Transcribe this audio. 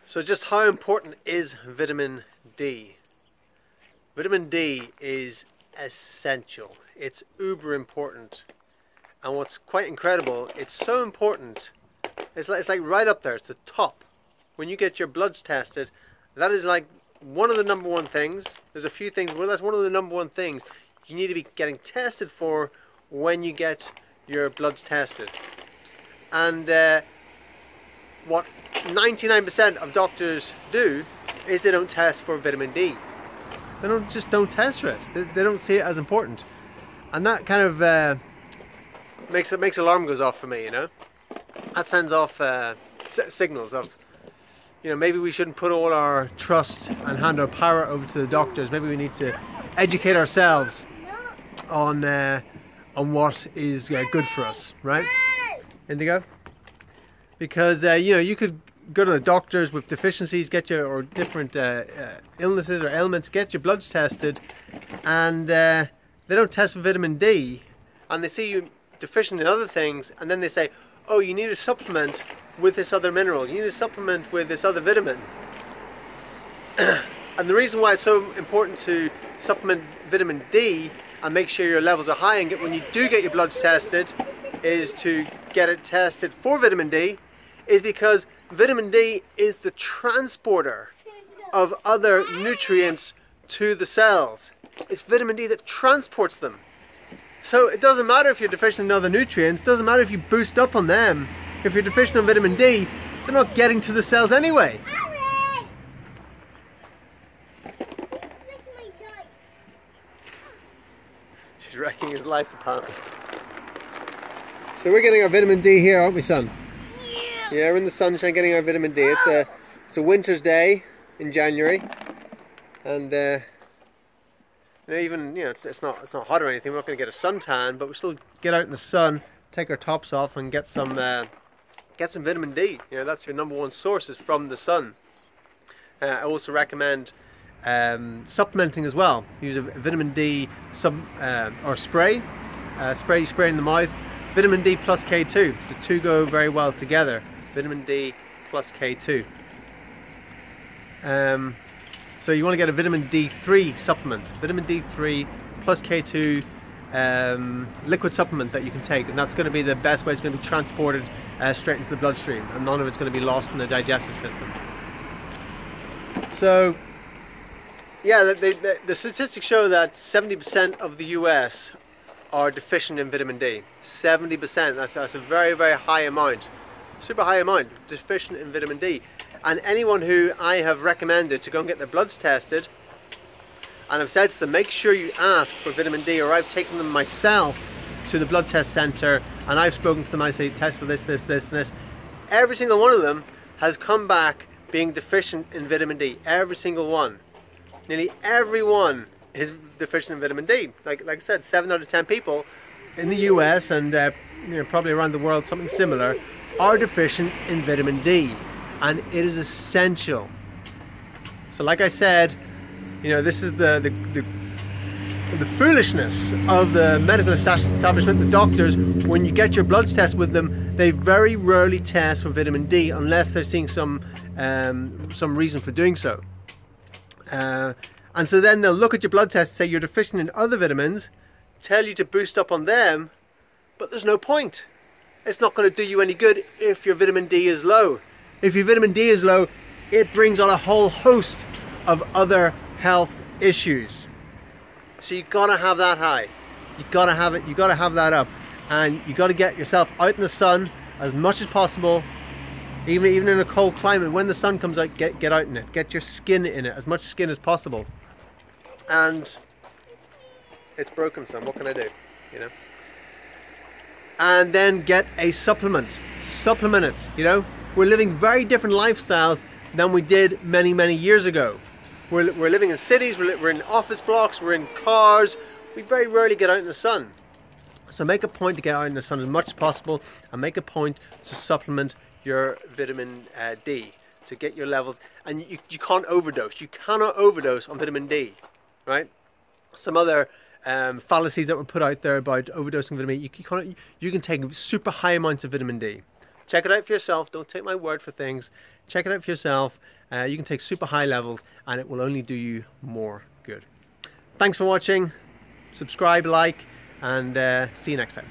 So just how important is vitamin D? Vitamin D is essential. It's uber important. And what's quite incredible, it's so important, it's like right up there, it's the top. When you get your bloods tested, that is like one of the number one things. There's a few things, well, that's one of the number one things you need to be getting tested for when you get your bloods tested. And what 99% of doctors do is they don't test for vitamin D. They don't test for it. They don't see it as important, and that kind of makes alarm goes off for me. You know, that sends off signals of, you know, maybe we shouldn't put all our trust and hand our power over to the doctors. Maybe we need to educate ourselves on what is good for us, right? Indigo? Because you know, you could go to the doctors with deficiencies, get your, or different illnesses or ailments, get your bloods tested, and they don't test for vitamin D, and they see you deficient in other things, and then they say, oh, you need a supplement with this other mineral, you need a supplement with this other vitamin. And the reason why it's so important to supplement vitamin D and make sure your levels are high, and when you do get your bloods tested, is to get it tested for vitamin D, is because vitamin D is the transporter of other nutrients to the cells. It's vitamin D that transports them. So it doesn't matter if you're deficient in other nutrients, it doesn't matter if you boost up on them. If you're deficient in vitamin D, they're not getting to the cells anyway. She's wrecking his life apparently. So we're getting our vitamin D here, aren't we, son? Yeah, we're in the sunshine getting our vitamin D. It's a winter's day in January, and you know, even, you know, it's not hot or anything. We're not going to get a suntan, but we still get out in the sun, take our tops off, and get some vitamin D. You know, that's your number one source, is from the sun. I also recommend supplementing as well. Use a vitamin D or spray. You spray in the mouth. Vitamin D plus K2. The two go very well together. Vitamin D plus K2. So you want to get a vitamin D3 supplement. Vitamin D3 plus K2 liquid supplement that you can take, and that's going to be the best way. It's going to be transported straight into the bloodstream, and none of it's going to be lost in the digestive system. So yeah, the statistics show that 70% of the US are deficient in vitamin D. 70%, that's a very, very high amount, super high amount, deficient in vitamin D. And anyone who I have recommended to go and get their bloods tested, and I've said to them, make sure you ask for vitamin D, or I've taken them myself to the blood test center and I've spoken to them, I say test for this, this, this, and this. Every single one of them has come back being deficient in vitamin D. Every single one. Nearly everyone is deficient in vitamin D. Like I said, 7 out of 10 people in the US and you know, probably around the world, something similar, are deficient in vitamin D, and it is essential. So like I said, you know, this is the foolishness of the medical establishment, the doctors. When you get your bloods tested with them, they very rarely test for vitamin D unless they're seeing some reason for doing so. And so then they'll look at your blood test and say you're deficient in other vitamins, tell you to boost up on them, but there's no point. It's not going to do you any good if your vitamin D is low. If your vitamin D is low, it brings on a whole host of other health issues. So you've got to have that high. You've got to have it, you've got to have that up. And you've got to get yourself out in the sun as much as possible. Even in a cold climate, when the sun comes out, get out in it. Get your skin in it, as much skin as possible. And it's broken, son. What can I do? You know. And then get a supplement. Supplement it. You know, we're living very different lifestyles than we did many, many years ago. We're living in cities. We're in office blocks. We're in cars. We very rarely get out in the sun. So make a point to get out in the sun as much as possible, and make a point to supplement your vitamin D to get your levels. And you can't overdose. You cannot overdose on vitamin D, right? Some other fallacies that were put out there about overdosing vitamin D. You can take super high amounts of vitamin D, Check it out for yourself. Don't take my word for things. Check it out for yourself. You can take super high levels and it will only do you more good. Thanks for watching. Subscribe, like, and see you next time.